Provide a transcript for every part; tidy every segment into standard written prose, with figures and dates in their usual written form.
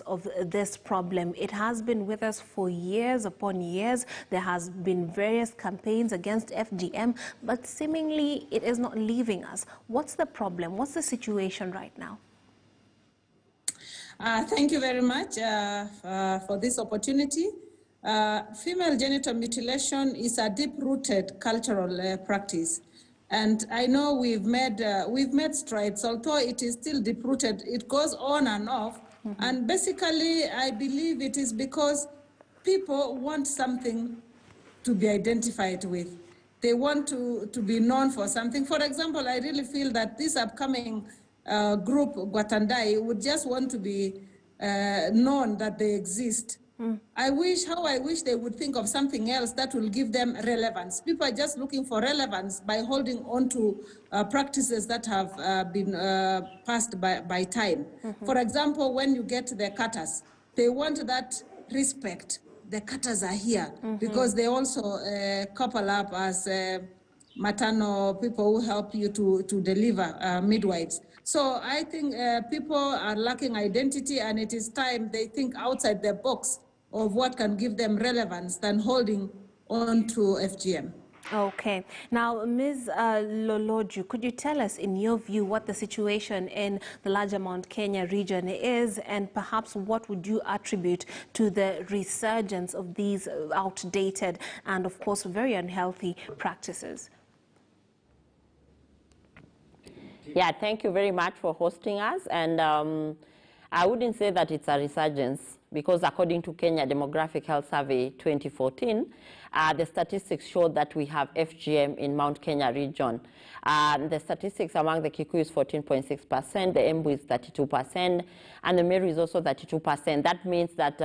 of this problem. It has been with us for years upon years. There has been various campaigns against FGM, but seemingly it is not leaving us. What's the problem? What's the situation right now? Thank you very much for this opportunity. Female genital mutilation is a deep-rooted cultural practice. And I know we've made strides, although it is still deep-rooted. It goes on and off. Mm-hmm. And basically, I believe it is because people want something to be identified with. They want to be known for something. For example, I really feel that this upcoming group, Gwatandai, would just want to be known that they exist. I wish they would think of something else that will give them relevance. People are just looking for relevance by holding on to practices that have been passed by time. Mm-hmm. For example, when you get the cutters, they want that respect. The cutters are here because they also couple up as maternal people who help you to deliver, midwives. So I think people are lacking identity, and it is time they think outside the box of what can give them relevance than holding on to FGM. Okay. Now, Ms. Loloju, could you tell us, in your view, what the situation in the larger Mount Kenya region is, and perhaps what would you attribute to the resurgence of these outdated and, of course, very unhealthy practices? Yeah, thank you very much for hosting us. And I wouldn't say that it's a resurgence, because according to Kenya Demographic Health Survey 2014, the statistics show that we have FGM in Mount Kenya region. The statistics among the Kikuyu is 14.6%, the Embu is 32%, and the Meru is also 32%. That means that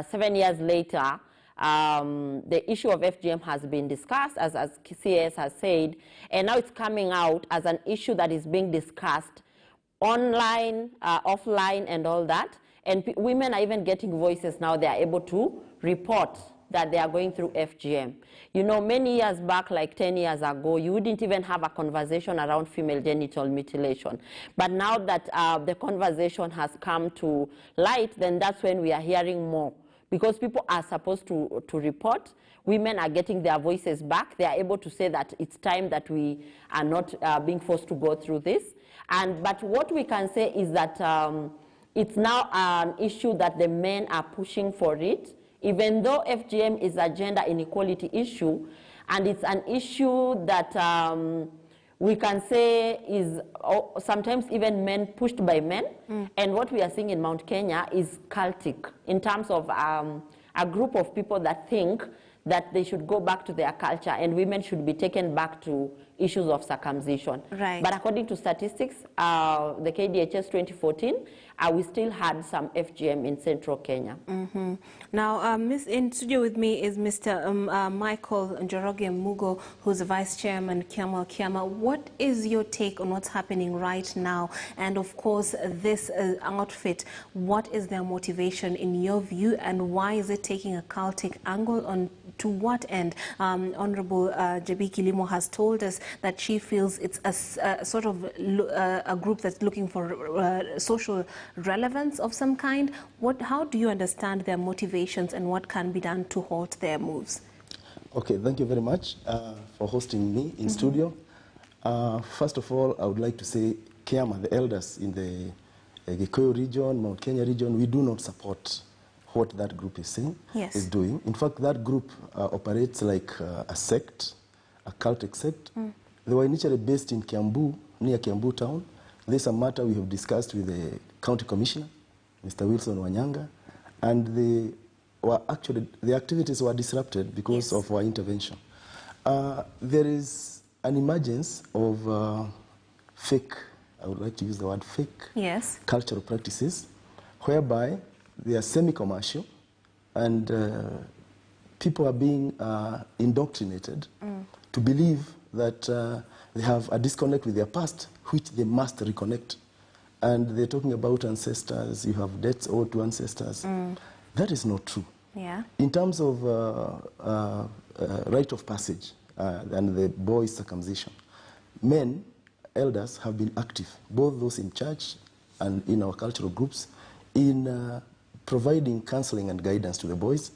7 years later, the issue of FGM has been discussed, as CS has said, and now it's coming out as an issue that is being discussed online, offline, and all that. And women are even getting voices now. They are able to report that they are going through FGM. You know, many years back, like 10 years ago, you wouldn't even have a conversation around female genital mutilation. But now that the conversation has come to light, then that's when we are hearing more. Because people are supposed to report, women are getting their voices back. They are able to say that it's time that we are not being forced to go through this. But what we can say is that it's now an issue that the men are pushing for it, even though FGM is a gender inequality issue, and it's an issue that we can say is sometimes even men pushed by men. And what we are seeing in Mount Kenya is cultic, in terms of a group of people that think that they should go back to their culture and women should be taken back to issues of circumcision. Right. But according to statistics, the KDHS 2014, we still had some FGM in central Kenya. Now, in studio with me is Mr. Michael Njoroge Mugo, who's the Vice Chairman, Kiama. What is your take on what's happening right now? And of course, this outfit, what is their motivation in your view, and why is it taking a cultic angle? On to what end? Honorable Jabi Kilimo has told us that she feels it's a sort of a group that's looking for social relevance of some kind. How do you understand their motivations, and what can be done to halt their moves? Okay, thank you very much for hosting me in studio. First of all, I would like to say, Kiama, the elders in the Gikuyu region, Mount Kenya region, we do not support what that group is saying, is doing. In fact, that group operates like a sect, a cultic sect. They were initially based in Kiambu, near Kiambu town. This is a matter we have discussed with the county commissioner, Mr. Wilson Wanyanga, and the activities were disrupted because of our intervention. There is an emergence of fake, I would like to use the word fake, cultural practices, whereby they are semi-commercial, and people are being indoctrinated to believe that they have a disconnect with their past, which they must reconnect. And they're talking about ancestors, you have debts owed to ancestors. That is not true. In terms of rite of passage and the boys' circumcision, men, elders, have been active, both those in church and in our cultural groups, in providing counseling and guidance to the boys.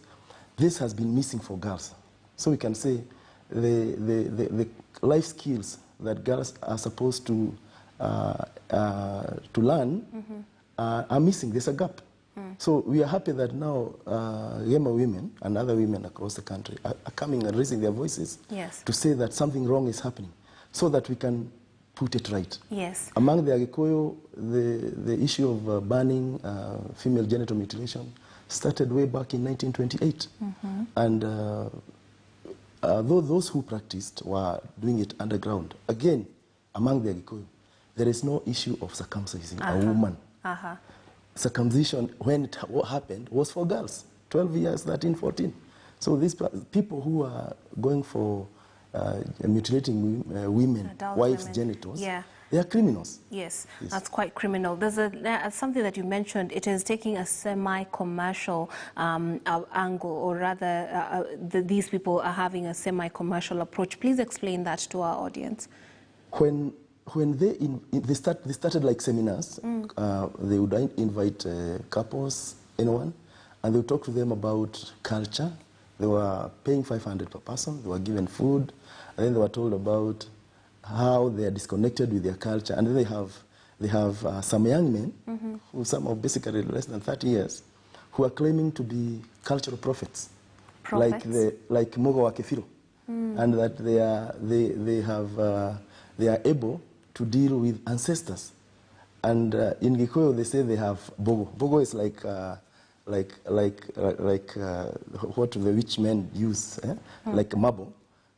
This has been missing for girls. So we can say the life skills that girls are supposed to learn are missing. There's a gap. So we are happy that now Gema women and other women across the country are coming and raising their voices to say that something wrong is happening, so that we can put it right. Yes. Among the Agikuyu, the issue of banning female genital mutilation started way back in 1928. And though those who practiced were doing it underground, again, among the Agikuyu, there is no issue of circumcising a woman. Circumcision, when it happened, was for girls, 12 years, 13, 14. So these people who are going for mutilating women, wives' genitals, they are criminals. Yes, that's quite criminal. There's something that you mentioned. It is taking a semi-commercial angle, or rather, these people are having a semi-commercial approach. Please explain that to our audience. When they started like seminars, they would invite couples, anyone, and they would talk to them about culture. They were paying 500 per person. They were given food, and then they were told about how they are disconnected with their culture. And then they have some young men, who some are basically less than 30 years, who are claiming to be cultural prophets? like Mogo wa Kefiro, and that they are able to deal with ancestors. And in Gikuyu, they say they have bogo. Bogo is like what the witch men use, like a marble,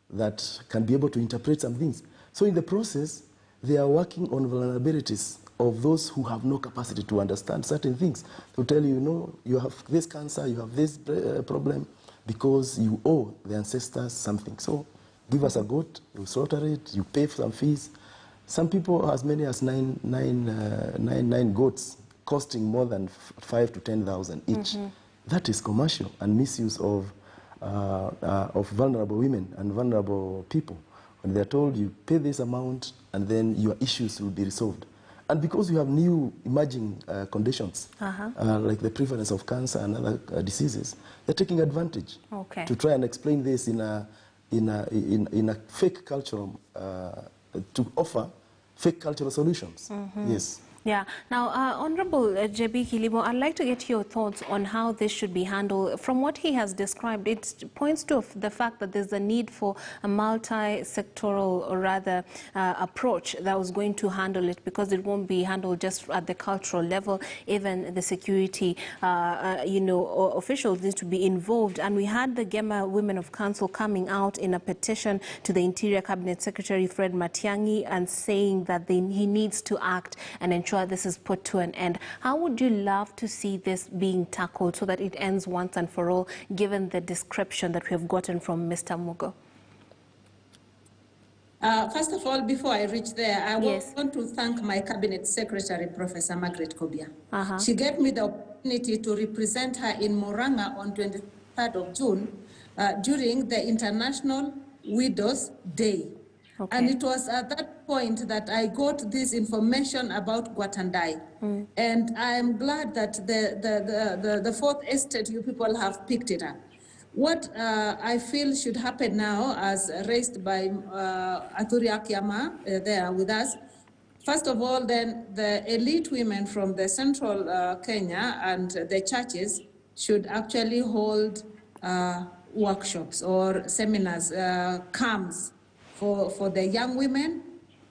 that can be able to interpret some things. So in the process, they are working on vulnerabilities of those who have no capacity to understand certain things. They'll tell you, no, you have this cancer, you have this problem, because you owe the ancestors something. So give us a goat, you slaughter it, you pay for some fees. Some people, as many as nine goats, costing more than 5,000 to 10,000 each. That is commercial and misuse of vulnerable women and vulnerable people. When they're told you pay this amount and then your issues will be resolved. And because you have new emerging conditions, like the prevalence of cancer and other diseases, they're taking advantage to try and explain this in a fake cultural, to offer fake cultural solutions. Yes. Yeah. Now, Honorable J.B. Kilimo, I'd like to get your thoughts on how this should be handled. From what he has described, it points to the fact that there's a need for a multi-sectoral, or rather, approach that was going to handle it, because it won't be handled just at the cultural level. Even the security, officials need to be involved. And we had the Gema Women of Council coming out in a petition to the Interior Cabinet Secretary, Fred Matiang'i, and saying that he needs to act and ensure this is put to an end. How would you love to see this being tackled so that it ends once and for all, given the description that we have gotten from Mr. Mugo? First of all, before I reach there, I want to thank my Cabinet Secretary, Professor Margaret Kobia. She gave me the opportunity to represent her in Moranga on 23rd of June during the International Widows' Day. And it was at that point that I got this information about Guatandai. And I am glad that the Fourth Estate, you people have picked it up. What I feel should happen now, as raised by Aturi Akiama there with us, first of all, then the elite women from the central Kenya and the churches should actually hold workshops or seminars, camps, for the young women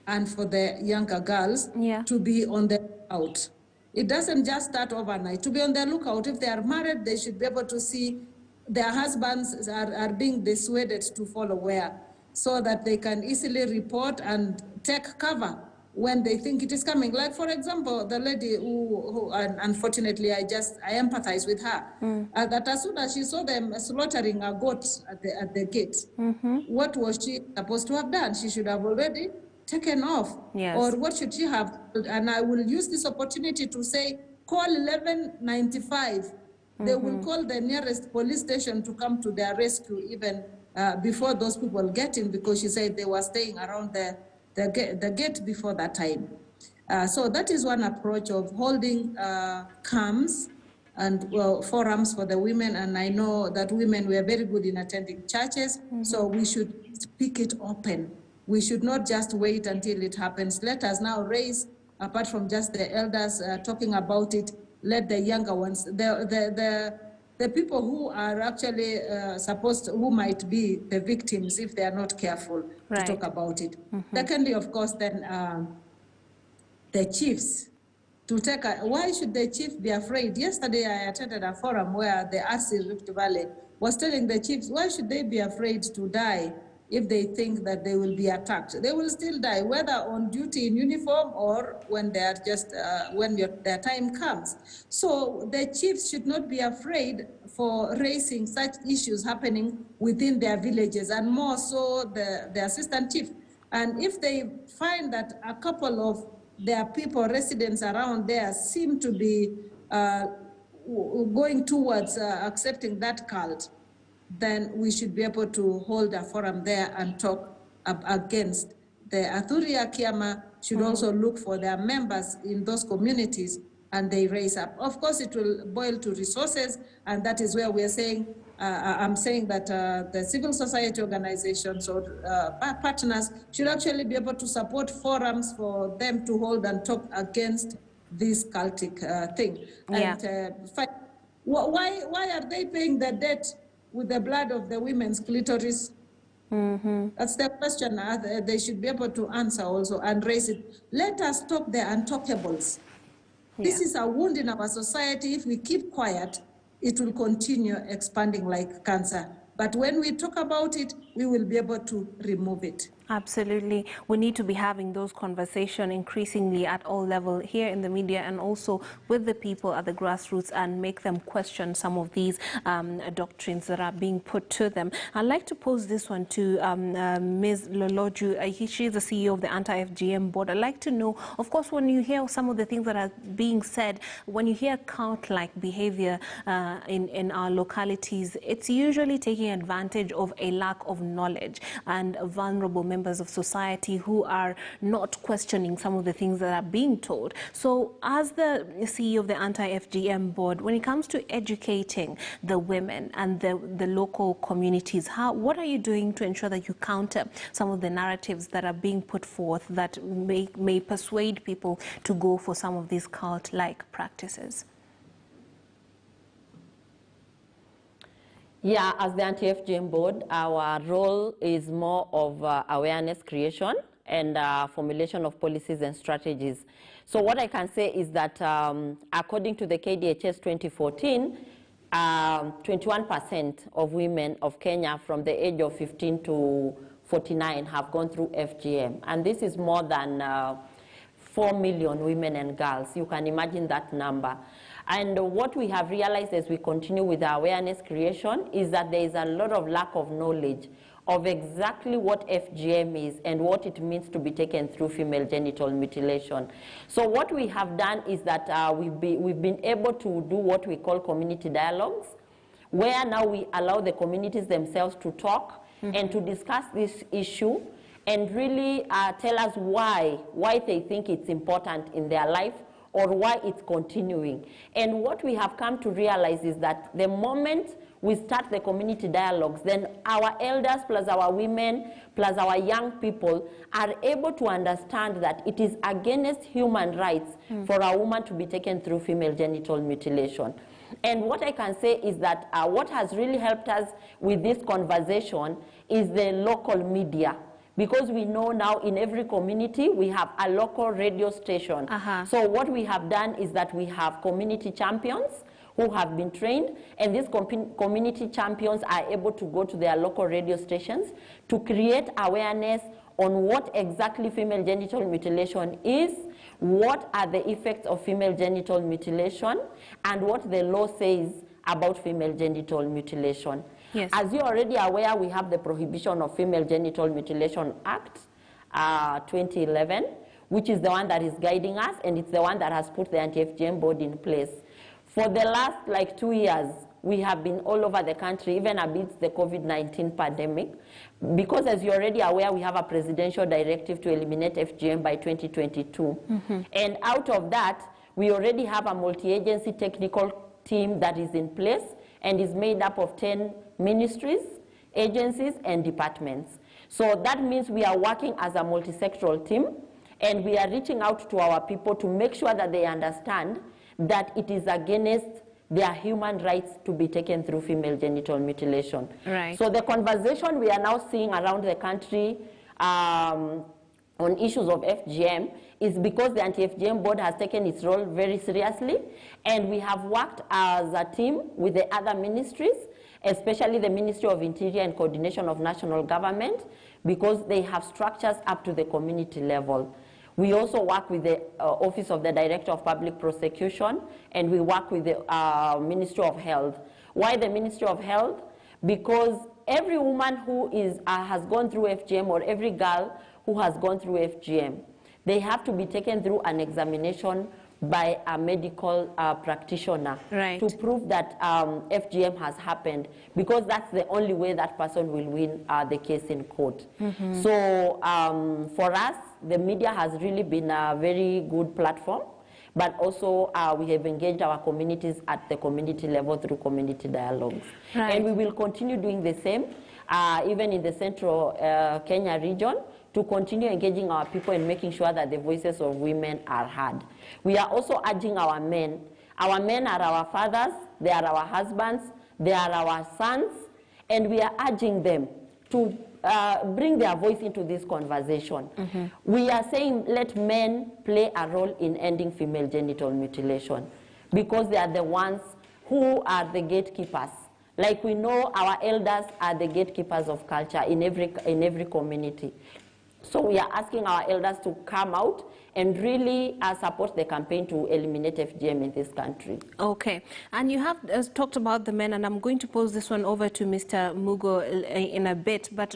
and for the younger girls to be on the lookout. It doesn't just start overnight. To be on the lookout, if they are married, they should be able to see their husbands are being dissuaded to follow where, so that they can easily report and take cover when they think it is coming. Like, for example, the lady who unfortunately, I empathize with her, that as soon as she saw them slaughtering a goat at the gate, what was she supposed to have done? She should have already taken off. Or what should she have? And I will use this opportunity to say, call 1195. They will call the nearest police station to come to their rescue even before those people get in, because she said they were staying around the gate before that time. So that is one approach of holding camps and forums for the women. And I know that women were very good in attending churches, so we should speak it open. We should not just wait until it happens. Let us now raise, apart from just the elders talking about it, let the younger ones, the people who are actually who might be the victims if they are not careful to talk about it. Secondly, of course, then the chiefs to take why should the chief be afraid? Yesterday I attended a forum where the RC Rift Valley was telling the chiefs, why should they be afraid to die if they think that they will be attacked? They will still die, whether on duty in uniform or when they are just, when their time comes. So the chiefs should not be afraid for raising such issues happening within their villages, and more so the assistant chief. And if they find that a couple of their people, residents around there, seem to be going towards accepting that cult, then we should be able to hold a forum there and talk against. The Athuria Kiama should also look for their members in those communities and they raise up. Of course, it will boil to resources, and that is where we are saying, I'm saying that the civil society organizations or partners should actually be able to support forums for them to hold and talk against this cultic thing. Yeah. And why are they paying the debt with the blood of the women's clitoris? That's the question they should be able to answer also and raise it. Let us talk the untalkables. Yeah. This is a wound in our society. If we keep quiet, it will continue expanding like cancer. But when we talk about it, we will be able to remove it. Absolutely. We need to be having those conversations increasingly at all levels here in the media and also with the people at the grassroots and make them question some of these doctrines that are being put to them. I'd like to pose this one to Ms. Loloju. She's the CEO of the anti-FGM board. I'd like to know, of course, when you hear some of the things that are being said, when you hear cult-like behavior in our localities, it's usually taking advantage of a lack of knowledge and vulnerable members of society who are not questioning some of the things that are being told. So as the CEO of the anti-FGM board, when it comes to educating the women and the local communities, what are you doing to ensure that you counter some of the narratives that are being put forth that may persuade people to go for some of these cult-like practices? Yeah, as the anti-FGM board, our role is more of awareness creation and formulation of policies and strategies. So what I can say is that according to the KDHS 2014, 21% of women of Kenya from the age of 15 to 49 have gone through FGM. And this is more than 4 million women and girls. You can imagine that number. And what we have realized as we continue with our awareness creation is that there is a lot of lack of knowledge of exactly what FGM is and what it means to be taken through female genital mutilation. So what we have done is that we've been able to do what we call community dialogues, where now we allow the communities themselves to talk and to discuss this issue and really tell us why they think it's important in their life or why it's continuing. And what we have come to realize is that the moment we start the community dialogues, then our elders plus our women plus our young people are able to understand that it is against human rights for a woman to be taken through female genital mutilation. And what I can say is that what has really helped us with this conversation is the local media. Because we know now in every community we have a local radio station. So what we have done is that we have community champions who have been trained, and these community champions are able to go to their local radio stations to create awareness on what exactly female genital mutilation is, what are the effects of female genital mutilation, and what the law says about female genital mutilation. Yes. As you're already aware, we have the Prohibition of Female Genital Mutilation Act 2011, which is the one that is guiding us, and it's the one that has put the anti-FGM board in place. For the last 2 years, we have been all over the country, even amidst the COVID-19 pandemic, because as you're already aware, we have a presidential directive to eliminate FGM by 2022. And out of that, we already have a multi-agency technical team that is in place and is made up of 10 ministries, agencies, and departments. So that means we are working as a multi-sectoral team, and we are reaching out to our people to make sure that they understand that it is against their human rights to be taken through female genital mutilation. Right. So the conversation we are now seeing around the country on issues of FGM is because the anti-FGM board has taken its role very seriously, and we have worked as a team with the other ministries, especially the Ministry of Interior and Coordination of National Government, because they have structures up to the community level. We also work with the Office of the Director of Public Prosecution, and we work with the Ministry of Health. Why the Ministry of Health? Because every woman who has gone through FGM, or every girl who has gone through FGM, they have to be taken through an examination by a medical practitioner to prove that FGM has happened, because that's the only way that person will win the case in court. So for us, the media has really been a very good platform, but also we have engaged our communities at the community level through community dialogues. And we will continue doing the same, even in the central Kenya region, to continue engaging our people and making sure that the voices of women are heard. We are also urging our men. Our men are our fathers, they are our husbands, they are our sons, and we are urging them to bring their voice into this conversation. We are saying let men play a role in ending female genital mutilation, because they are the ones who are the gatekeepers. Like we know our elders are the gatekeepers of culture in every community. So we are asking our elders to come out and really support the campaign to eliminate FGM in this country. Okay. And you have talked about the men, and I'm going to pose this one over to Mr. Mugo in a bit, but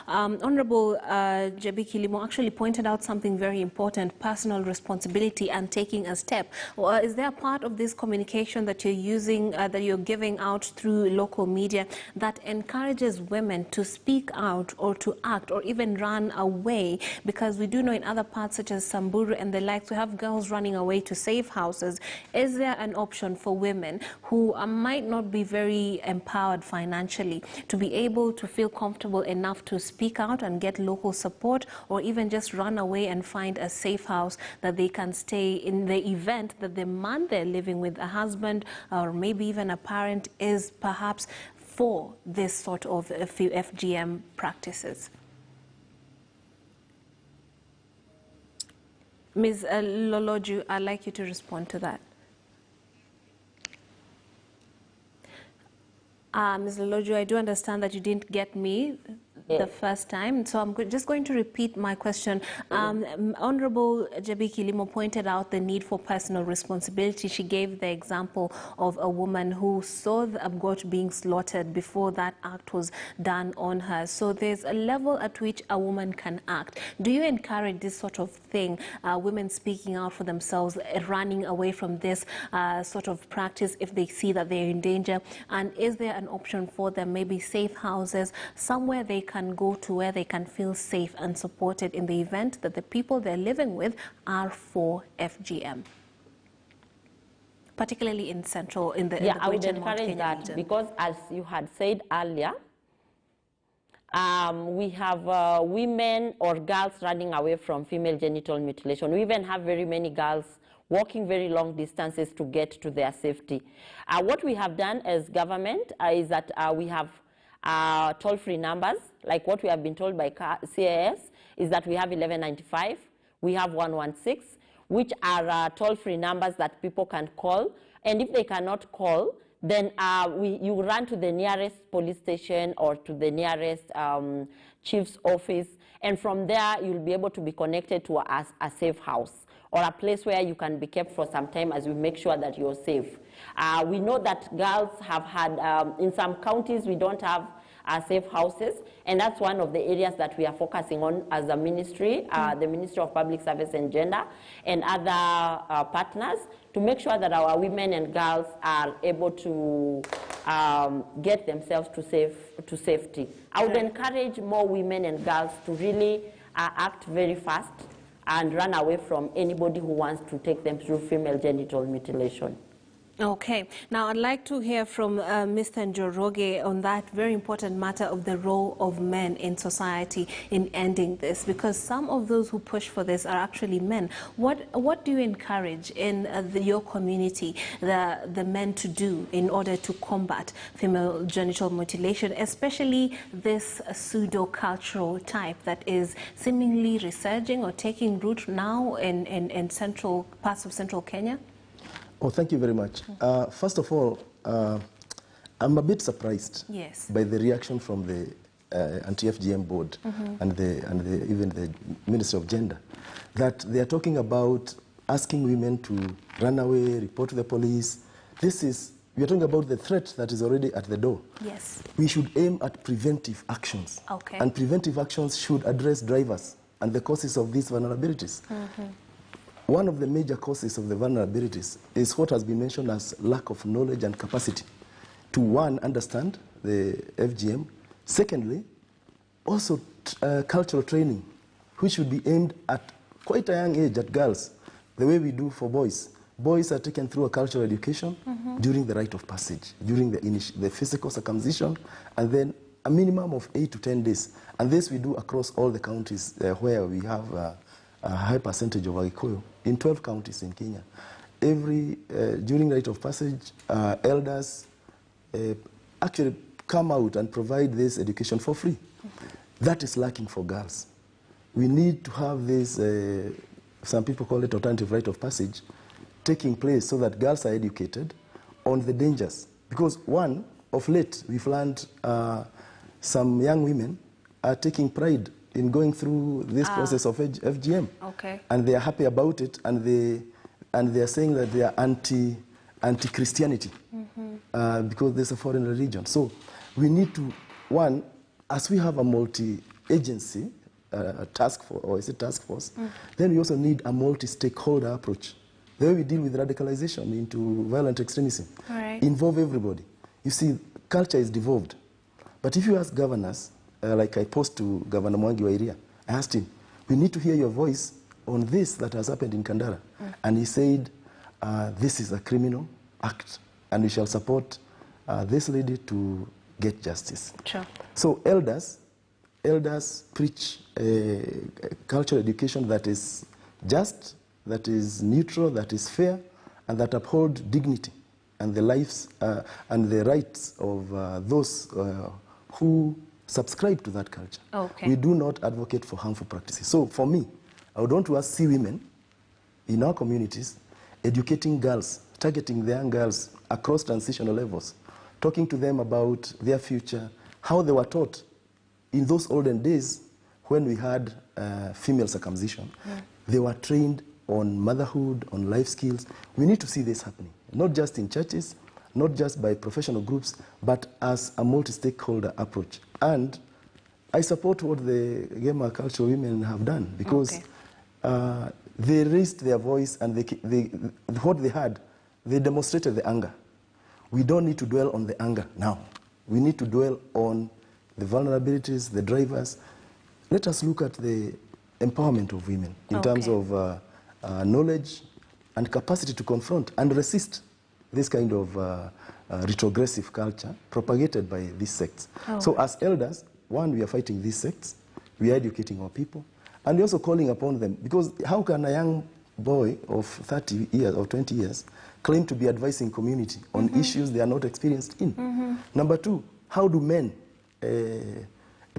Honorable Jebi Kilimo actually pointed out something very important, personal responsibility and taking a step. Is there a part of this communication that you're using, that you're giving out through local media, that encourages women to speak out or to act or even run away? Because we do know in other parts such as Samburu and the likes, we have girls running away to safe houses. Is there an option for women who might not be very empowered financially to be able to feel comfortable enough to speak out and get local support, or even just run away and find a safe house that they can stay in the event that the man they're living with, a husband or maybe even a parent, is perhaps for this sort of FGM practices? Ms. Loloju, I'd like you to respond to that. Ms. Loloju, I do understand that you didn't get me the first time, so I'm just going to repeat my question. Honorable Jebi Kilimo pointed out the need for personal responsibility. She gave the example of a woman who saw a goat being slaughtered before that act was done on her. So there's a level at which a woman can act. Do you encourage this sort of thing, women speaking out for themselves, running away from this sort of practice if they see that they're in danger? And is there an option for them, maybe safe houses, somewhere they can go to where they can feel safe and supported in the event that the people they're living with are for FGM, particularly in central, in the I would encourage that region. Because as you had said earlier, we have women or girls running away from female genital mutilation. We even have very many girls walking very long distances to get to their safety. What we have done as government is that we have toll-free numbers, like what we have been told by CAS, is that we have 1195, we have 116, which are toll-free numbers that people can call. And if they cannot call, then you run to the nearest police station or to the nearest chief's office, and from there you'll be able to be connected to a safe house or a place where you can be kept for some time as we make sure that you're safe. We know that girls have had, in some counties we don't have safe houses, and that's one of the areas that we are focusing on as a ministry, the Ministry of Public Service and Gender and other partners, to make sure that our women and girls are able to get themselves to safety. I would encourage more women and girls to really act very fast and run away from anybody who wants to take them through female genital mutilation. Okay. Now, I'd like to hear from Mr. Njoroge on that very important matter of the role of men in society in ending this, because some of those who push for this are actually men. What do you encourage in your community the men to do in order to combat female genital mutilation, especially this pseudo-cultural type that is seemingly resurging or taking root now in central parts of central Kenya? Oh, thank you very much. First of all, I'm a bit surprised by the reaction from the anti-FGM board and even the Ministry of Gender, that they are talking about asking women to run away, report to the police. We are talking about the threat that is already at the door. Yes. We should aim at preventive actions. Okay. And preventive actions should address drivers and the causes of these vulnerabilities. One of the major causes of the vulnerabilities is what has been mentioned as lack of knowledge and capacity to, one, understand the FGM. Secondly, also cultural training, which should be aimed at quite a young age at girls, the way we do for boys. Boys are taken through a cultural education during the rite of passage, during the physical circumcision, and then a minimum of 8 to 10 days. And this we do across all the counties where we have a high percentage of Agikuyu, in 12 counties in Kenya. During rite of passage, elders actually come out and provide this education for free. That is lacking for girls. We need to have this, some people call it alternative rite of passage, taking place so that girls are educated on the dangers. Because one, of late, we've learned some young women are taking pride in going through this process of FGM. Okay. And they are happy about it, and they are saying that they are anti-Christianity because there's a foreign religion. So we need to, one, as we have a multi-agency task force, or is it task force, then we also need a multi-stakeholder approach. The way we deal with radicalization into violent extremism, involve everybody. You see, culture is devolved. But if you ask governors, like I posed to Governor Mwangi wa Iria, I asked him, we need to hear your voice on this that has happened in Kandara. And he said, this is a criminal act, and we shall support this lady to get justice. Sure. So elders preach cultural education that is just, that is neutral, that is fair, and that uphold dignity and the lives and the rights of those who subscribe to that culture. Okay. We do not advocate for harmful practices. So for me, I would want to see women in our communities educating girls, targeting the young girls across transitional levels, talking to them about their future, how they were taught in those olden days when we had female circumcision. They were trained on motherhood, on life skills. We need to see this happening, not just in churches, not just by professional groups, but as a multi-stakeholder approach. And I support what the Gema cultural women have done, because they raised their voice, and what they had, they demonstrated the anger. We don't need to dwell on the anger now. We need to dwell on the vulnerabilities, the drivers. Let us look at the empowerment of women in terms of knowledge and capacity to confront and resist this kind of retrogressive culture propagated by these sects. So as elders, one, we are fighting these sects, we are educating our people, and we're also calling upon them, because how can a young boy of 30 years or 20 years claim to be advising community on issues they are not experienced in? Number two, how do men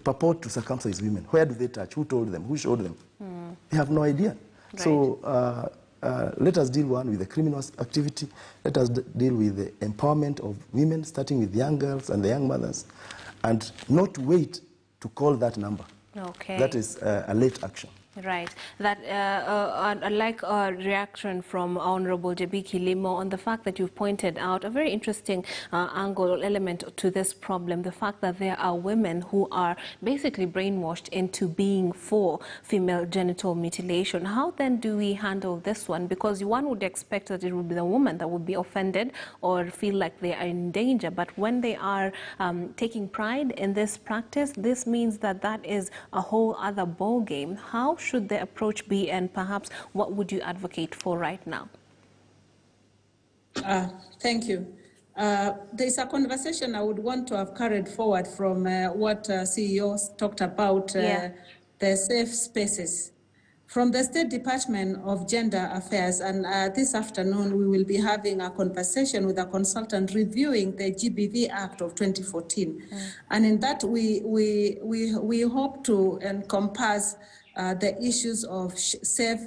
purport to circumcise women? Where do they touch? Who told them? Who showed them? They have no idea. Right. So let us deal, one, with the criminal activity. Let us deal with the empowerment of women, starting with young girls and the young mothers, and not wait to call that number. That is a late action. Right. That I'd like a reaction from Honorable Jabiki Limo on the fact that you've pointed out a very interesting angle or element to this problem, the fact that there are women who are basically brainwashed into being for female genital mutilation. How then do we handle this one? Because one would expect that it would be the woman that would be offended or feel like they are in danger, but when they are taking pride in this practice, this means that that is a whole other ball game. How should the approach be, and perhaps what would you advocate for right now? Thank you. There's a conversation I would want to have carried forward from what CEOs talked about, the safe spaces. From the State Department of Gender Affairs, and this afternoon we will be having a conversation with a consultant reviewing the GBV Act of 2014. And in that we hope to encompass the issues of safe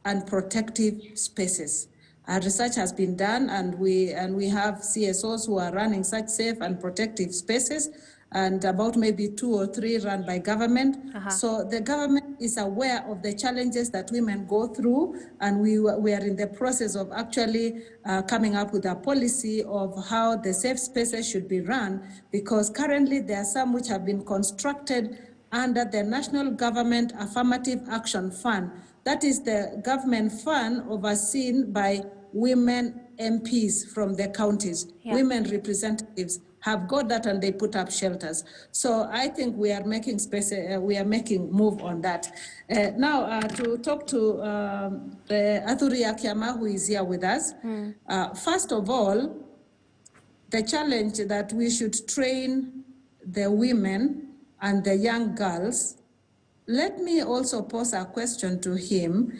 and protective spaces. Research has been done, and we have CSOs who are running such safe and protective spaces, and about maybe 2 or 3 run by government. So the government is aware of the challenges that women go through, and we are in the process of actually coming up with a policy of how the safe spaces should be run, because currently there are some which have been constructed under the National Government Affirmative Action Fund. That is the government fund overseen by women MPs from the counties. Women representatives have got that, and they put up shelters. So I think we are making space, we are making move on that. Now to talk to Athuri Akiama, who is here with us. First of all, the challenge that we should train the women and the young girls. Let me also pose a question to him,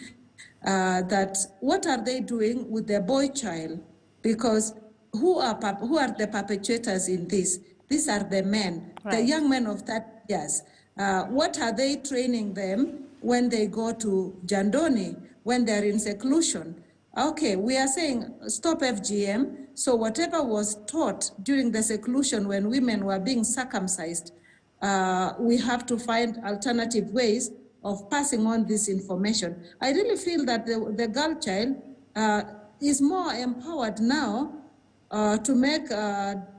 that what are they doing with the boy child? Because who are the perpetrators in this? These are the men, the young men of 30 years. What are they training them when they go to Jandoni, when they're in seclusion? Okay, we are saying stop FGM. So whatever was taught during the seclusion when women were being circumcised, we have to find alternative ways of passing on this information. I really feel that the girl child is more empowered now to make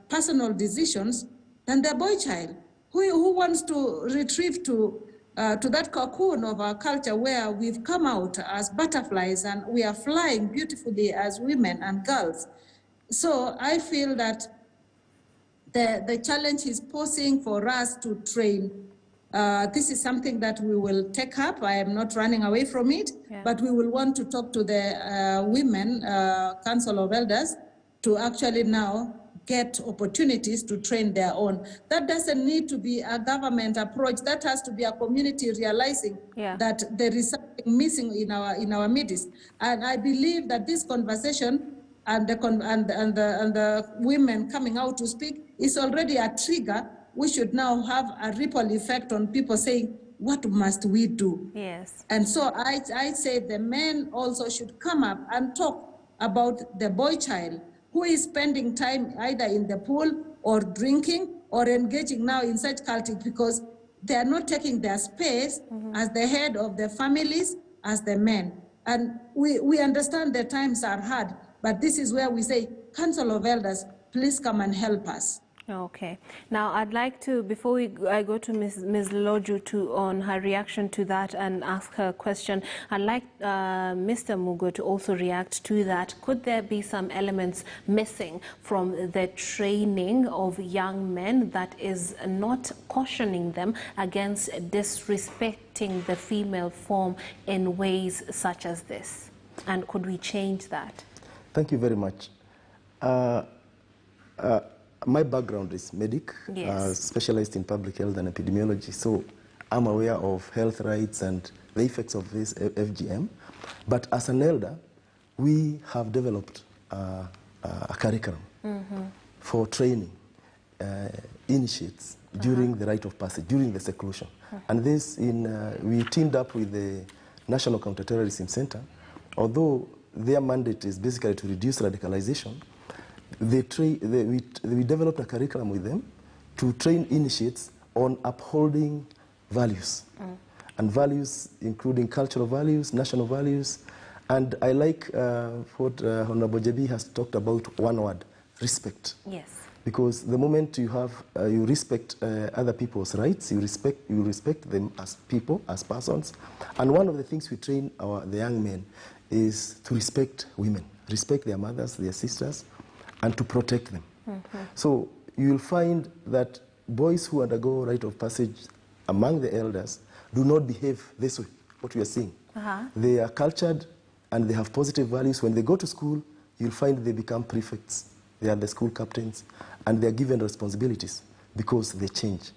personal decisions than the boy child, who wants to retrieve to that cocoon of our culture where we've come out as butterflies and we are flying beautifully as women and girls. So I feel that the challenge is posing for us to train. This is something that we will take up. I am not running away from it, but we will want to talk to the Women Council of Elders to actually now get opportunities to train their own. That doesn't need to be a government approach. That has to be a community realizing that there is something missing in our midst. And I believe that this conversation and the women coming out to speak is already a trigger. We should now have a ripple effect on people saying, what must we do? Yes. And so I say the men also should come up and talk about the boy child who is spending time either in the pool or drinking or engaging now in such cultic, because they are not taking their space as the head of the families, as the men. And we understand the times are hard, but this is where we say, Council of Elders, please come and help us. Okay. Now, I'd like to, before I go to Ms. Loju on her reaction to that and ask her a question, I'd like Mr. Mugo to also react to that. Could there be some elements missing from the training of young men that is not cautioning them against disrespecting the female form in ways such as this? And could we change that? Thank you very much. My background is medic, specialized in public health and epidemiology, so I'm aware of health rights and the effects of this FGM. But as an elder, we have developed a curriculum for training initiates during the rite of passage, during the seclusion. And this, we teamed up with the National Counterterrorism Center. Although their mandate is basically to reduce radicalization, we developed a curriculum with them to train initiates on upholding values. and values, including cultural values, national values. And I like what Honorable Jebi has talked about, one word, respect. Yes. Because the moment you have, you respect other people's rights, you respect them as people, as persons. And one of the things we train the young men is to respect women, respect their mothers, their sisters, and to protect them. So you'll find that boys who undergo rite of passage among the elders do not behave this way, what we are seeing. They are cultured and they have positive values. When they go to school, you'll find they become prefects. They are the school captains, and they are given responsibilities because they change.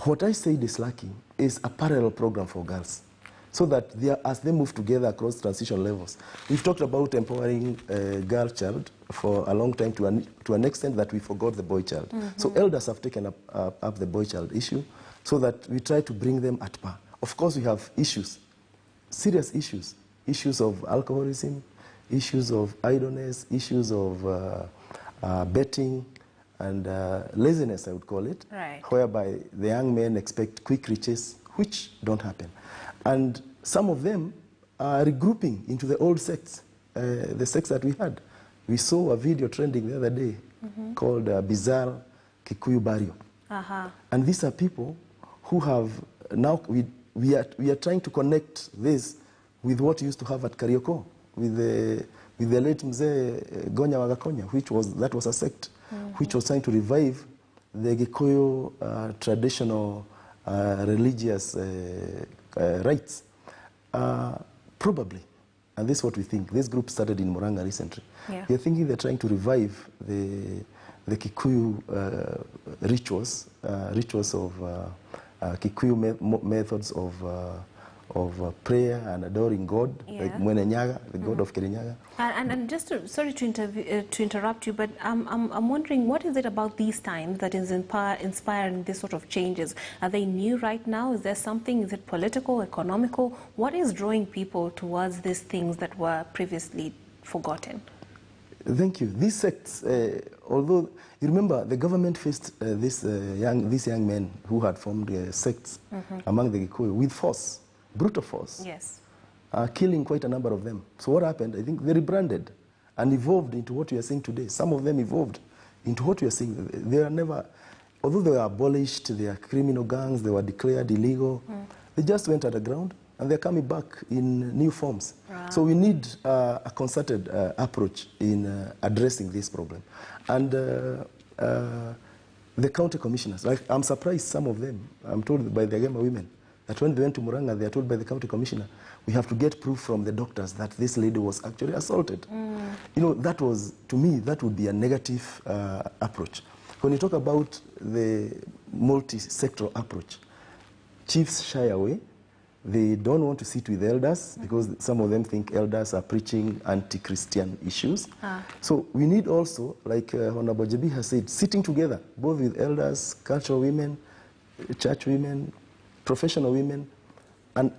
What I said is lacking is a parallel program for girls, so that as they move together across transition levels. We've talked about empowering a girl child for a long time to an extent that we forgot the boy child. So elders have taken up the boy child issue so that we try to bring them at par. Of course, we have issues, serious issues, issues of alcoholism, issues of idleness, issues of betting and laziness, I would call it, whereby the young men expect quick riches, which don't happen. And some of them are regrouping into the old sects, the sects that we had. We saw a video trending the other day called Bizarre Kikuyu Burial. And these are people who have now, we are trying to connect this with what we used to have at Karioko, with the late Mzee Gonya Wagakonya, that was a sect, which was trying to revive the Gikuyu traditional religious rights. Probably, and this is what we think. This group started in Muranga recently. We are thinking they're trying to revive the Kikuyu rituals of Kikuyu methods of prayer and adoring God, like Mwenenyaga, the God of Kirinyaga. And just sorry to interrupt you, but I'm wondering, what is it about these times that is inspiring this sort of changes? Are they new right now? Is there something? Is it political, economical? What is drawing people towards these things that were previously forgotten? Thank you. These sects, although you remember, the government faced these young men who had formed sects among the Gikuyu with force. Brutal force. Yes. Killing quite a number of them. So what happened? I think they rebranded and evolved into what we are seeing today. Some of them evolved into what we are seeing. They are never, although they were abolished, they are criminal gangs, they were declared illegal, they just went underground and they're coming back in new forms. So we need a concerted approach in addressing this problem. And the county commissioners, like, I'm surprised some of them, I'm told by the Gema women, that when they went to Muranga, they are told by the county commissioner, we have to get proof from the doctors that this lady was actually assaulted. You know, that was, to me, that would be a negative approach. When you talk about the multi-sectoral approach, chiefs shy away. They don't want to sit with elders because some of them think elders are preaching anti-Christian issues. So we need also, like Honorable Jebi has said, sitting together, both with elders, cultural women, church women, professional women, and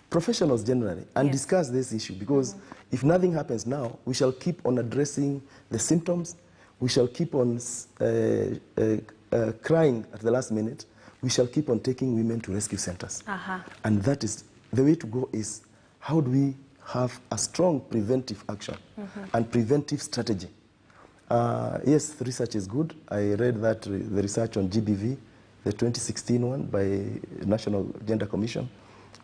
professionals generally, and discuss this issue. Because if nothing happens now, we shall keep on addressing the symptoms, we shall keep on crying at the last minute, we shall keep on taking women to rescue centers. And that is, the way to go is, how do we have a strong preventive action and preventive strategy? Yes, the research is good. I read that the research on GBV, the 2016 one by National Gender Commission,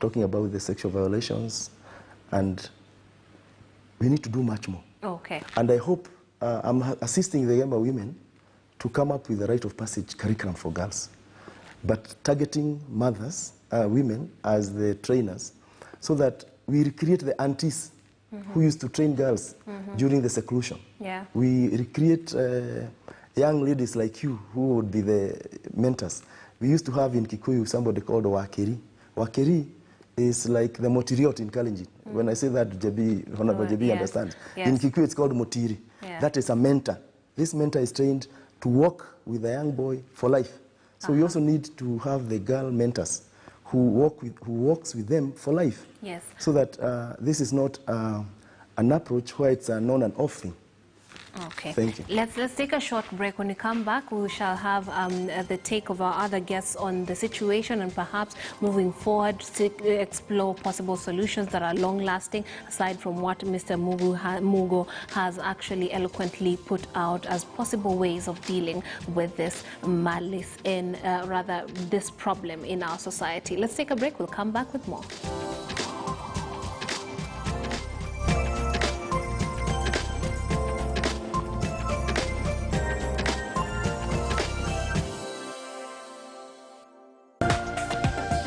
talking about the sexual violations, and we need to do much more. And I hope, I'm assisting the Gema women to come up with a rite of passage curriculum for girls, but targeting mothers, women as the trainers, so that we recreate the aunties who used to train girls during the seclusion. We recreate young ladies like you who would be the mentors. We used to have in Kikuyu somebody called Wakeri. Wakeri is like the Motiriot in Kalenjin. When I say that, Honorable Jebi understands. In Kikuyu it's called Motiri. That is a mentor. This mentor is trained to walk with a young boy for life. So we also need to have the girl mentors who walks with them for life. So that this is not an approach where it's a on and off thing. Okay. Thank you. Let's take a short break. When we come back, we shall have the take of our other guests on the situation and perhaps moving forward to explore possible solutions that are long-lasting, aside from what Mr. Mugo has actually eloquently put out as possible ways of dealing with this malice in, rather, this problem in our society. Let's take a break. We'll come back with more.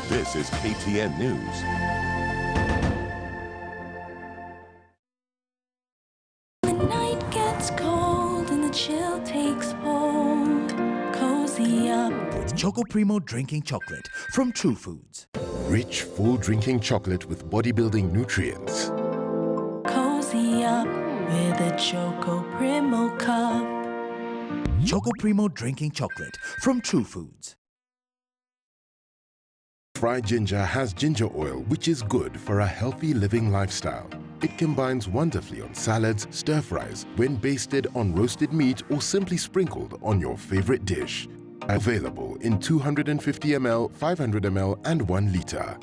This is KTN News. The night gets cold and the chill takes hold. Cozy up with Choco Primo drinking chocolate from True Foods. Rich, full drinking chocolate with bodybuilding nutrients. Cozy up with a Choco Primo cup. Choco Primo drinking chocolate from True Foods. Fried ginger has ginger oil, which is good for a healthy living lifestyle. It combines wonderfully on salads, stir-fries, when basted on roasted meat or simply sprinkled on your favorite dish. Available in 250 ml, 500 ml and 1 liter.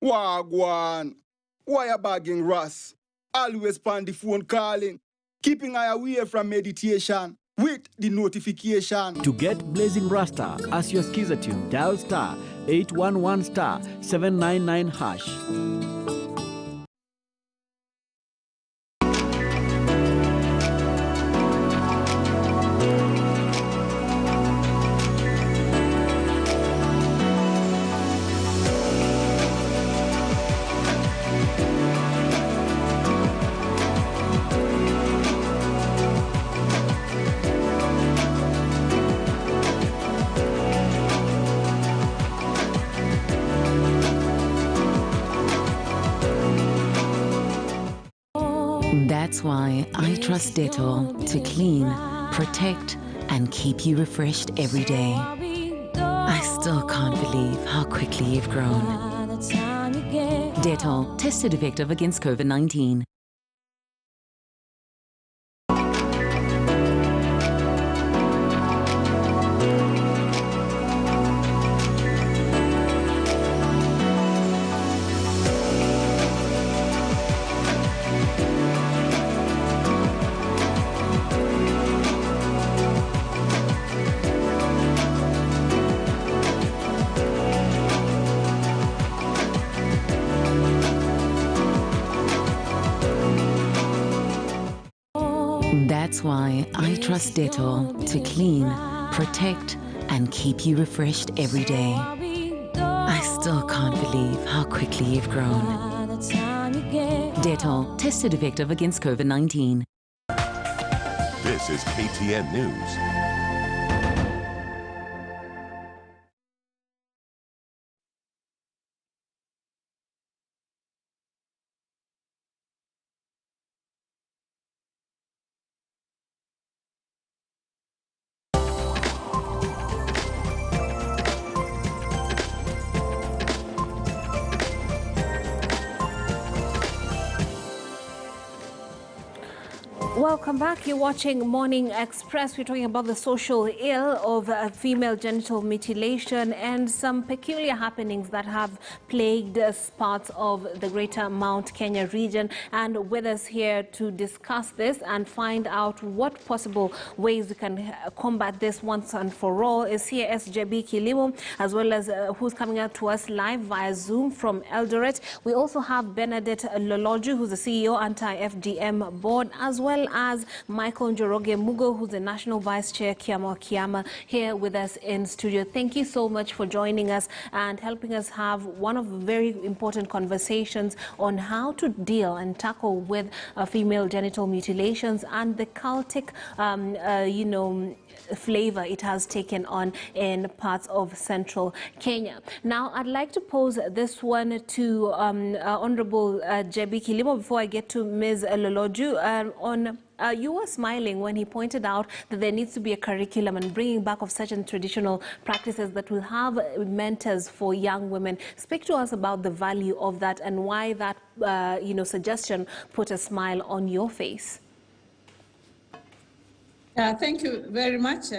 Wagwan, why a bagging Russ? Always pan the phone calling, keeping eye away from meditation with the notification. To get Blazing Rasta as your skiza tune, dial star 811 star 799 hash. That's why I trust Dettol to clean, protect, and keep you refreshed every day. I still can't believe how quickly you've grown. Dettol, tested effective against COVID-19. That's why I trust Dettol to clean, protect, and keep you refreshed every day. I still can't believe how quickly you've grown. Dettol, tested effective against COVID-19. This is KTN News. Welcome back. You're watching Morning Express. We're talking about the social ill of female genital mutilation and some peculiar happenings that have plagued parts of the greater Mount Kenya region. And with us here to discuss this and find out what possible ways we can combat this once and for all is here SJB Kilimo, as well as who's coming out to us live via Zoom from Eldoret. We also have Bernadette Loloju, who's the CEO, anti-FGM board, as well as Michael Njoroge Mugo, who's the National Vice Chair, Kiama, here with us in studio. Thank you so much for joining us and helping us have one of the very important conversations on how to deal and tackle with female genital mutilations and the cultic, flavor it has taken on in parts of central Kenya. Now, I'd like to pose this one to Honorable Jebi Kilimo before I get to Ms. Loloju on Minister, you were smiling when he pointed out that there needs to be a curriculum and bringing back of certain traditional practices that will have mentors for young women. Speak to us about the value of that and why that suggestion put a smile on your face. Thank you very much.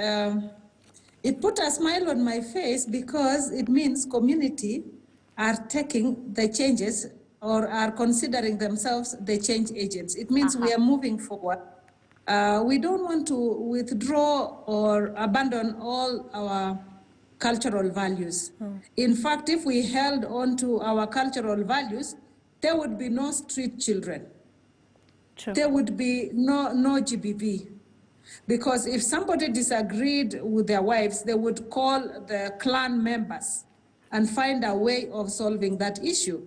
It put a smile on my face because it means community are taking the changes or are considering themselves the change agents. It means we are moving forward. We don't want to withdraw or abandon all our cultural values. In fact, if we held on to our cultural values, there would be no street children. True. There would be no GBV. Because if somebody disagreed with their wives, they would call the clan members and find a way of solving that issue.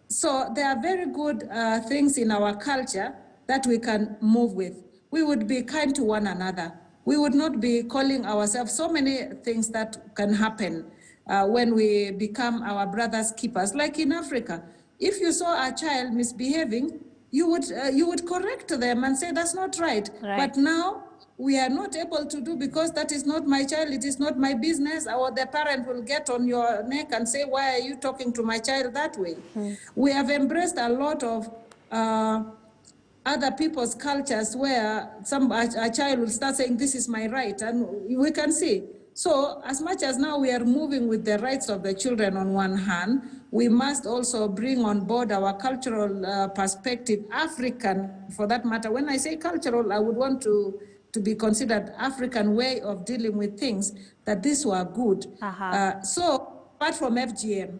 So there are very good things in our culture that we can move with. We would be kind to one another. We would not be calling ourselves so many things that can happen when we become our brother's keepers. Like in Africa, if you saw a child misbehaving, you would correct them and say that's not right. But now we are not able to do because that is not my child, it is not my business, or the parent will get on your neck and say, why are you talking to my child that way? We have embraced a lot of other people's cultures where a child will start saying, this is my right, and we can see. So as much as now we are moving with the rights of the children on one hand, we must also bring on board our cultural perspective, African for that matter. When I say cultural, I would want to be considered African way of dealing with things, that these were good. So apart from FGM,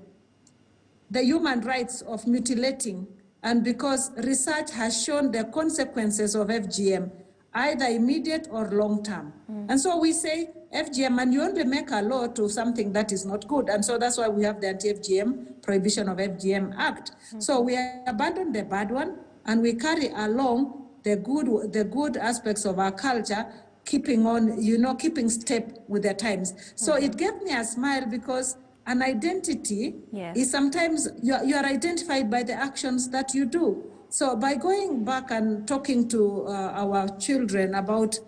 the human rights of mutilating, and because research has shown the consequences of FGM, either immediate or long-term. And so we say FGM, and you only make a law to something that is not good. And so that's why we have the anti-FGM, Prohibition of FGM Act. So we abandon the bad one, and we carry along the good aspects of our culture, keeping on, keeping step with the times. So it gave me a smile because an identity is sometimes you are identified by the actions that you do. So by going back and talking to our children about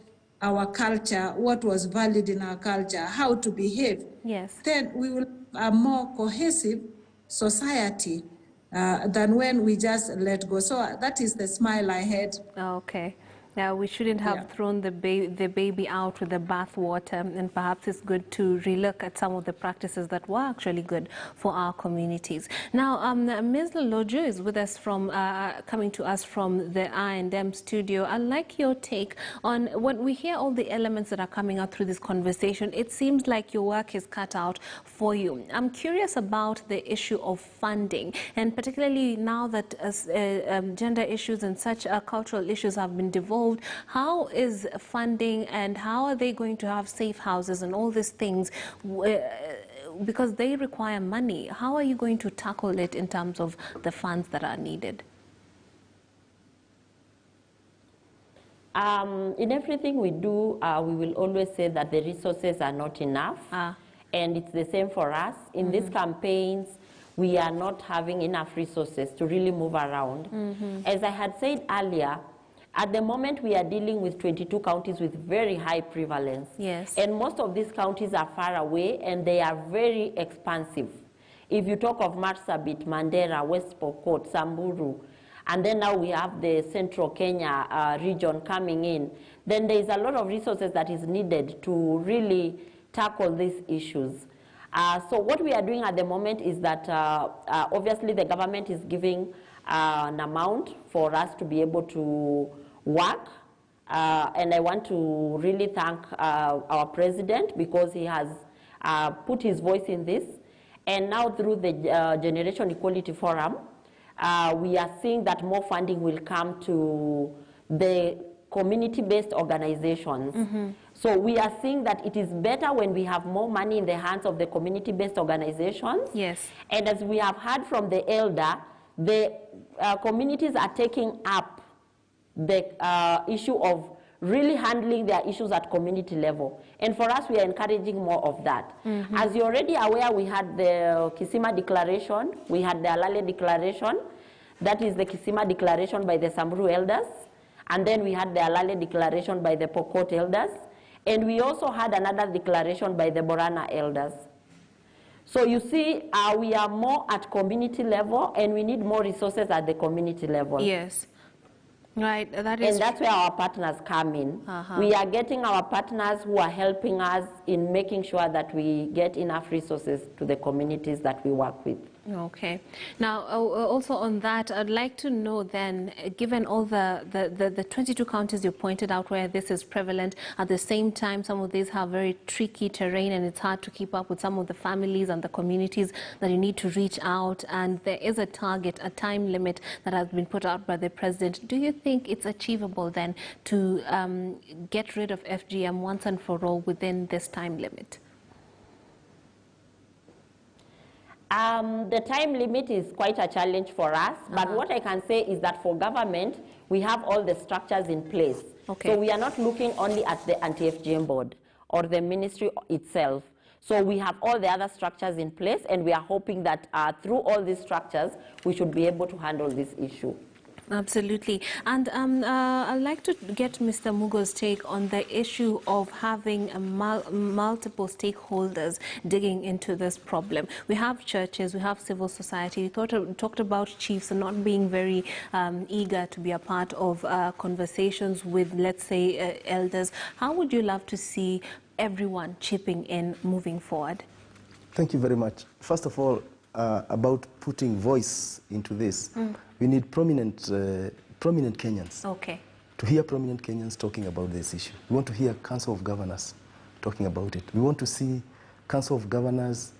our culture, what was valid in our culture, how to behave, then we will have a more cohesive society than when we just let go. So that is the smile I had. Okay. Now, we shouldn't have thrown the baby out with the bathwater, and perhaps it's good to relook at some of the practices that were actually good for our communities. Now, Ms. Loloju is with us from, coming to us from the I&M studio. I'd like your take on when we hear all the elements that are coming out through this conversation. It seems like your work is cut out for you. I'm curious about the issue of funding, and particularly now that gender issues and such cultural issues have been devolved. How is funding, and how are they going to have safe houses and all these things, because they require money? How are you going to tackle it in terms of the funds that are needed? In everything we do, we will always say that the resources are not enough. And it's the same for us. In these campaigns, we are not having enough resources to really move around. As I had said earlier, at the moment, we are dealing with 22 counties with very high prevalence. And most of these counties are far away, and they are very expansive. If you talk of Marsabit, Mandera, West Pokot, Samburu, and then now we have the Central Kenya region coming in, then there is a lot of resources that is needed to really tackle these issues. So what we are doing at the moment is that obviously the government is giving an amount for us to be able to work, and I want to really thank our president because he has put his voice in this. And now through the Generation Equality Forum, we are seeing that more funding will come to the community-based organizations. So we are seeing that it is better when we have more money in the hands of the community-based organizations. And as we have heard from the elder, the communities are taking up the issue of really handling their issues at community level. And for us, we are encouraging more of that. As you're already aware, we had the Kisima Declaration, we had the Alale Declaration, that is the Kisima Declaration by the Samburu elders. And then we had the Alale declaration by the Pokot elders. And we also had another declaration by the Borana elders. So you see, we are more at community level, and we need more resources at the community level. Yes. Right, that is. And that's where our partners come in. We are getting our partners who are helping us in making sure that we get enough resources to the communities that we work with. Okay. Now, also on that, I'd like to know then, given all the 22 counties you pointed out where this is prevalent, at the same time, some of these have very tricky terrain and it's hard to keep up with some of the families and the communities that you need to reach out, and there is a target, a time limit that has been put out by the president. Do you think it's achievable then to get rid of FGM once and for all within this time limit? The time limit is quite a challenge for us, but what I can say is that for government, we have all the structures in place. Okay. So we are not looking only at the anti-FGM board or the ministry itself. So we have all the other structures in place, and we are hoping that through all these structures, we should be able to handle this issue. Absolutely. And I'd like to get Mr. Mugo's take on the issue of having multiple stakeholders digging into this problem. We have churches, we have civil society. We talked about chiefs not being very eager to be a part of conversations with, let's say, elders. How would you love to see everyone chipping in moving forward? Thank you very much. First of all, about putting voice into this. We need prominent Kenyans. Okay. To hear prominent Kenyans talking about this issue. We want to hear Council of Governors talking about it. We want to see Council of Governors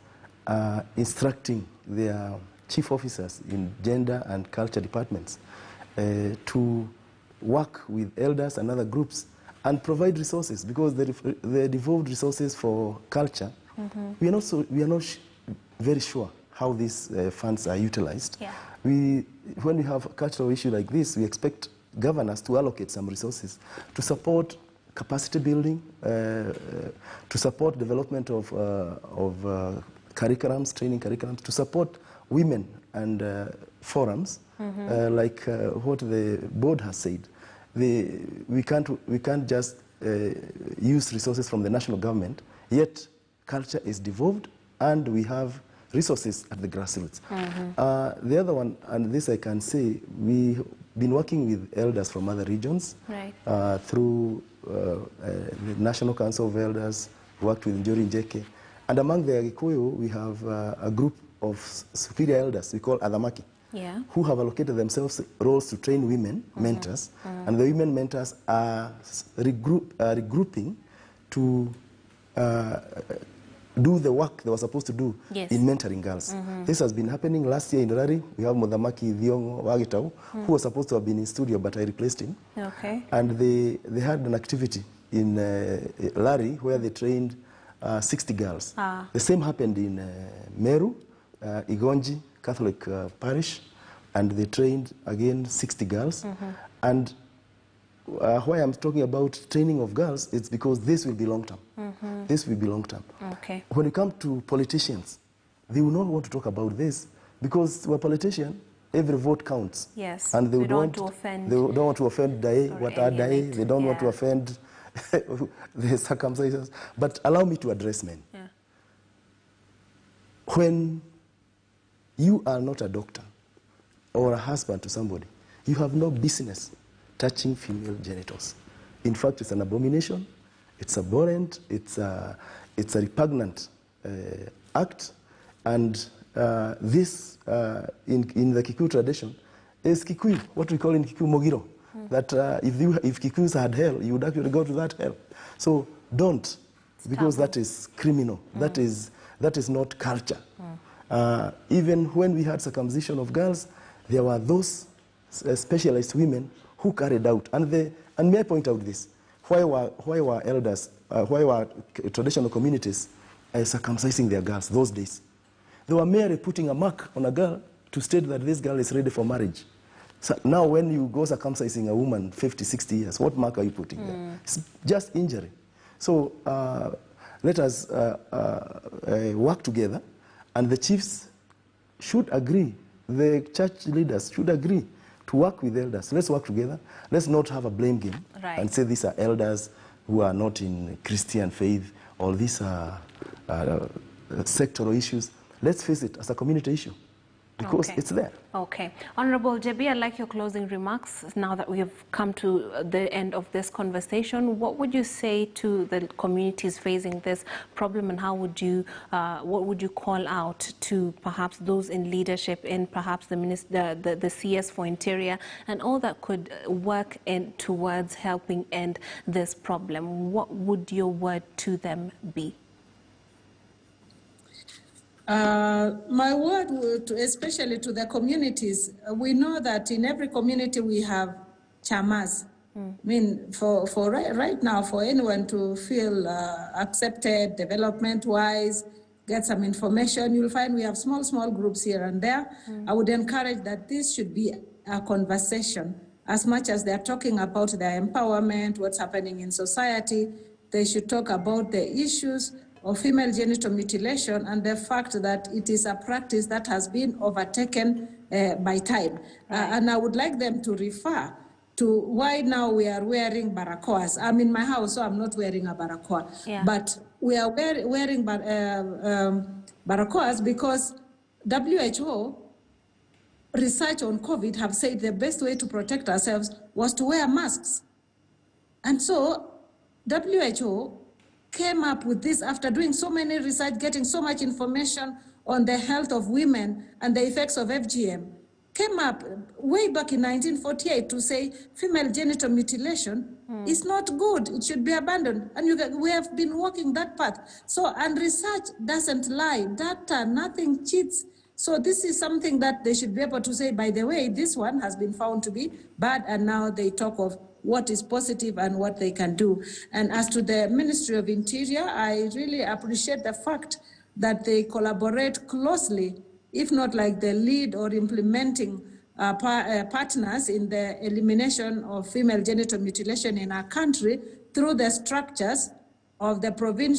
instructing their chief officers in gender and culture departments to work with elders and other groups and provide resources, because the devolved resources for culture, we are not very sure how these funds are utilized. Yeah. When we have a cultural issue like this, we expect governors to allocate some resources to support capacity building, to support development of curriculums, training curriculums, to support women and forums, like what the board has said. We can't just use resources from the national government, yet culture is devolved and we have resources at the grassroots. The other one, and this I can say, we've been working with elders from other regions, right, through the National Council of Elders, worked with Njori Njeke, and among the Gikuyu, we have a group of superior elders we call Adhamaki, who have allocated themselves roles to train women mentors, and the women mentors are regrouping to do the work they were supposed to do in mentoring girls. This has been happening last year in Rari. We have Mudhamaki Thiongo Wagitau, who was supposed to have been in studio, but I replaced him. Okay. And they had an activity in Rari where they trained 60 girls. The same happened in Meru, Igonji Catholic Parish, and they trained again 60 girls. And why I'm talking about training of girls, it's because this will be long term. This will be long term. Okay. When it comes to politicians, they will not want to talk about this because to a politician, every vote counts. Yes. And they don't want to offend Dae, what are Dae, they don't want to offend the circumstances. But allow me to address men. When you are not a doctor or a husband to somebody, you have no business touching female genitals. In fact, it's an abomination, it's abhorrent, it's a repugnant act, and this, in the Kikuyu tradition, is Kikuyu, what we call in Kikuyu Mogiro, that if Kikuyus had hell, you would actually go to that hell. So don't, because that is criminal, that is not culture. Even when we had circumcision of girls, there were those specialized women who carried out, and may I point out this, why were elders, why were traditional communities circumcising their girls those days? They were merely putting a mark on a girl to state that this girl is ready for marriage. So now when you go circumcising a woman 50, 60 years, what mark are you putting there? It's just injury. So let us work together, and the chiefs should agree, the church leaders should agree to work with elders. Let's work together. Let's not have a blame game and say these are elders who are not in Christian faith, or these are sectoral issues. Let's face it as a community issue, because it's there. Okay. Honorable Jebi, I'd like your closing remarks now that we have come to the end of this conversation. What would you say to the communities facing this problem, and how would you, what would you call out to perhaps those in leadership, in perhaps the CS for Interior, and all that could work in towards helping end this problem? What would your word to them be? My word would, especially to the communities, we know that in every community we have chamas. I mean, for right now, for anyone to feel accepted development-wise, get some information, you'll find we have small groups here and there. I would encourage that this should be a conversation. As much as they're talking about their empowerment, what's happening in society, they should talk about the issues of female genital mutilation and the fact that it is a practice that has been overtaken by time. And I would like them to refer to why now we are wearing barakoas. I'm in my house, so I'm not wearing a barakoa. But we are wearing barakoas because WHO research on COVID have said the best way to protect ourselves was to wear masks. And so WHO came up with this after doing so many research, getting so much information on the health of women and the effects of FGM, came up way back in 1948 to say female genital mutilation is not good, it should be abandoned. And we have been walking that path. So, and research doesn't lie, data, nothing cheats. So this is something that they should be able to say, by the way, this one has been found to be bad, and now they talk of what is positive and what they can do. And as to the Ministry of Interior, I really appreciate the fact that they collaborate closely, if not like the lead or implementing partners in the elimination of female genital mutilation in our country through the structures of the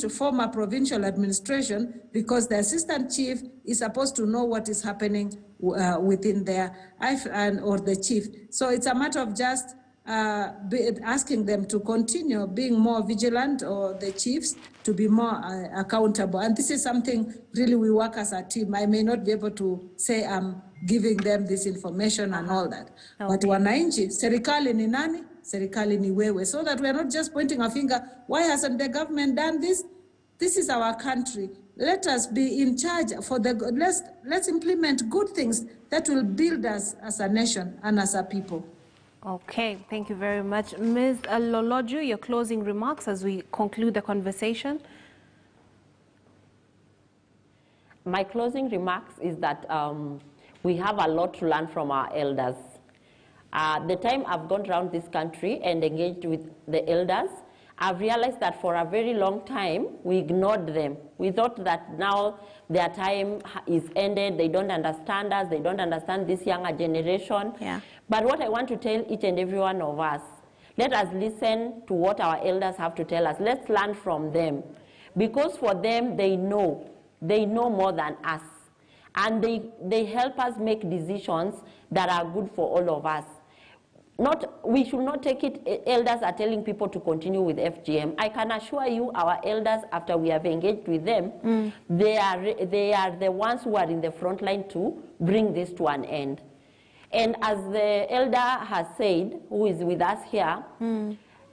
former provincial administration, because the assistant chief is supposed to know what is happening within there, or the chief. So it's a matter of just asking them to continue being more vigilant, or the chiefs to be more accountable. And this is something really we work as a team. I may not be able to say I'm giving them this information and all that. But wananchi, serikali ni nani? Serikali ni wewe. So that we're not just pointing a finger, why hasn't the government done this? This is our country. Let us be in charge for let's implement good things that will build us as a nation and as a people. Okay, thank you very much. Ms. Loloju, your closing remarks as we conclude the conversation. My closing remarks is that we have a lot to learn from our elders. The time I've gone around this country and engaged with the elders, I've realized that for a very long time, we ignored them. We thought that now their time is ended, they don't understand us, they don't understand this younger generation. But what I want to tell each and every one of us, let us listen to what our elders have to tell us. Let's learn from them. Because for them, they know more than us. And they help us make decisions that are good for all of us. We should not take it, elders are telling people to continue with FGM. I can assure you, our elders, after we have engaged with them, they are the ones who are in the front line to bring this to an end. And as the elder has said, who is with us here,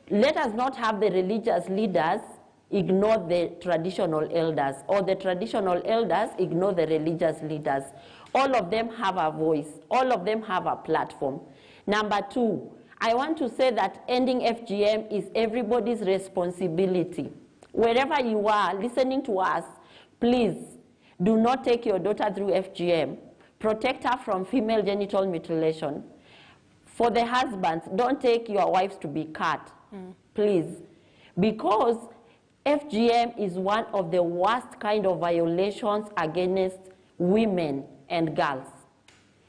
let us not have the religious leaders ignore the traditional elders, or the traditional elders ignore the religious leaders. All of them have a voice. All of them have a platform. Number two, I want to say that ending FGM is everybody's responsibility. Wherever you are listening to us, please do not take your daughter through FGM. Protect her from female genital mutilation. For the husbands, don't take your wives to be cut, please. Because FGM is one of the worst kind of violations against women and girls.